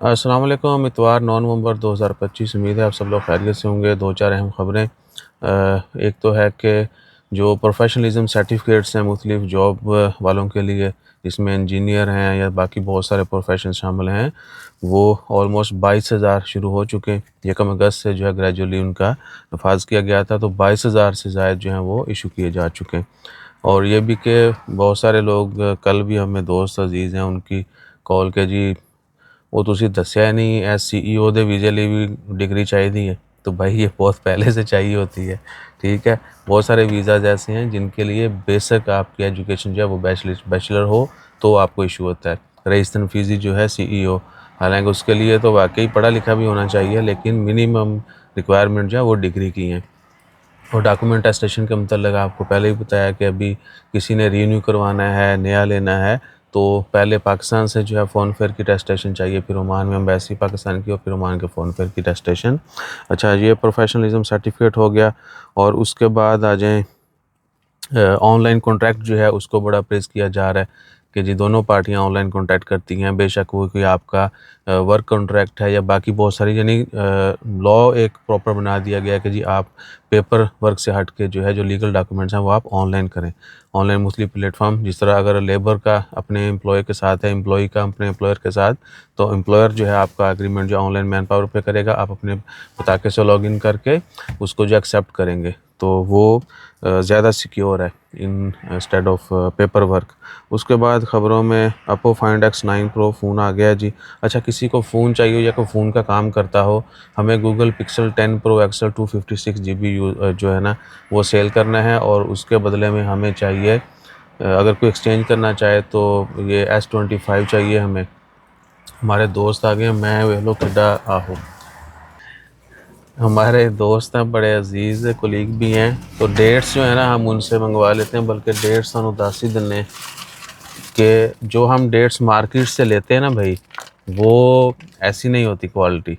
अस्सलाम वालेकुम। इतवार 9 नवंबर 2025। उम्मीद है आप सब लोग खैरियत से होंगे। दो चार अहम ख़बरें। एक तो है कि जो प्रोफेशनलिज्म सर्टिफिकेट्स हैं मुख्तलिफ़ जॉब वालों के लिए, जिसमें इंजीनियर हैं या बाकी बहुत सारे प्रोफेशन शामिल हैं, वो ऑलमोस्ट 22,000 शुरू हो चुके हैं। 1 अगस्त से जो है ग्रेजुअली उनका नफाज किया गया था, तो 22,000 से ज़ायद जो हैं वो इशू किए जा चुके हैं। और ये भी कि बहुत सारे लोग, कल भी हमें दोस्त अजीज़ हैं उनकी कॉल के जी वो तुसी दस्या नहीं CEO दे वीज़े लिए भी डिग्री चाहिए है। तो भाई ये बहुत पहले से चाहिए होती है, ठीक है। बहुत सारे वीज़ाज़ ऐसे हैं जिनके लिए बेसिक आपकी एजुकेशन जो है वो बैचलर हो तो आपको इशू होता है। रईस तनफीज़ी जो है CEO, हालांकि उसके लिए तो वाकई पढ़ा लिखा भी होना चाहिए, लेकिन मिनिमम रिक्वायरमेंट जो है वो डिग्री की हैं। और डॉक्यूमेंट अटेस्टेशन के मतलब आपको पहले ही बताया कि अभी किसी ने रीन्यू करवाना है, नया लेना है, तो पहले पाकिस्तान से जो है फ़ोन फेयर की अटेस्टेशन चाहिए, फिर ओमान में एम्बेसी पाकिस्तान की, और फिर ओमान के फ़ोन फेयर की अटेस्टेशन। अच्छा, ये प्रोफेशनलिज्म सर्टिफिकेट हो गया। और उसके बाद आ जाएँ ऑनलाइन कॉन्ट्रैक्ट जो है उसको बड़ा प्रेज़ किया जा रहा है कि जी दोनों पार्टियां ऑनलाइन कॉन्ट्रैक्ट करती हैं, बेशक वो कोई आपका वर्क कॉन्ट्रैक्ट है या बाकी बहुत सारी, यानी लॉ एक प्रॉपर बना दिया गया है कि जी आप पेपर वर्क से हट के जो है जो लीगल डॉक्यूमेंट्स हैं वो आप ऑनलाइन करें। ऑनलाइन मुख्तलिफ प्लेटफॉर्म, जिस तरह अगर लेबर का अपने एम्प्लॉय के साथ है, एम्प्लॉय का अपने एम्प्लॉयर के साथ, तो एम्प्लॉयर जो है आपका एग्रीमेंट जो ऑनलाइन मैन पावर पे करेगा, आप अपने पताके से लॉगिन करके उसको जो एक्सेप्ट करेंगे, तो वो ज़्यादा सिक्योर है in instead of paper work. उसके बाद ख़बरों में Oppo Find X9 Pro phone आ गया जी। अच्छा, किसी को फ़ोन चाहिए या कोई फ़ोन का काम करता हो, हमें Google pixel 10 Pro XL 256 GB जो है ना वो सेल करना है, और उसके बदले में हमें चाहिए, अगर कोई एक्सचेंज करना चाहे तो ये S25 चाहिए हमें। हमारे दोस्त आ गए, मैं वे लोग किड्डा आहो, हमारे दोस्त हैं, बड़े अजीज़ कोलीग भी हैं, तो डेट्स जो है ना हम उनसे मंगवा लेते हैं, बल्कि डेट्स हम उदासी दने कि जो हम डेट्स मार्केट से लेते हैं ना भाई, वो ऐसी नहीं होती क्वालिटी।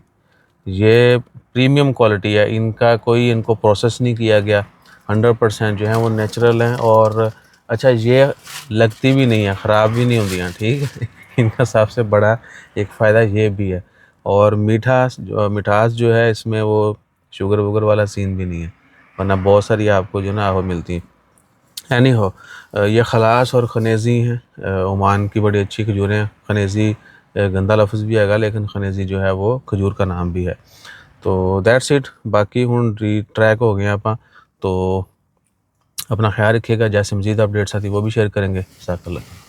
ये प्रीमियम क्वालिटी है, इनका कोई इनको प्रोसेस नहीं किया गया, 100% जो है वो नेचुरल हैं। और अच्छा, ये लगती भी नहीं है, ख़राब भी नहीं होती हैं, ठीक है। इनका सबसे बड़ा एक फ़ायदा ये भी है। और मिठास जो है इसमें वो शुगर वुगर वाला सीन भी नहीं है, वरना बहुत सारी आपको जो ना वो मिलती हैं। एनी हो, ये खलास और खनेज़ी हैं, ओमान की बड़ी अच्छी खजूरें हैं। खनेज़ी गंदा लफ्ज़ भी हैगा, लेकिन खनेज़ी जो है वो खजूर का नाम भी है। तो दैट्स इट। बाकी हुण री-ट्रैक हो गए आपां, तो अपना ख्याल रखिएगा। जैसे मज़ीद अपडेट्स आती वो भी शेयर करेंगे। जज़ाकल्लाह।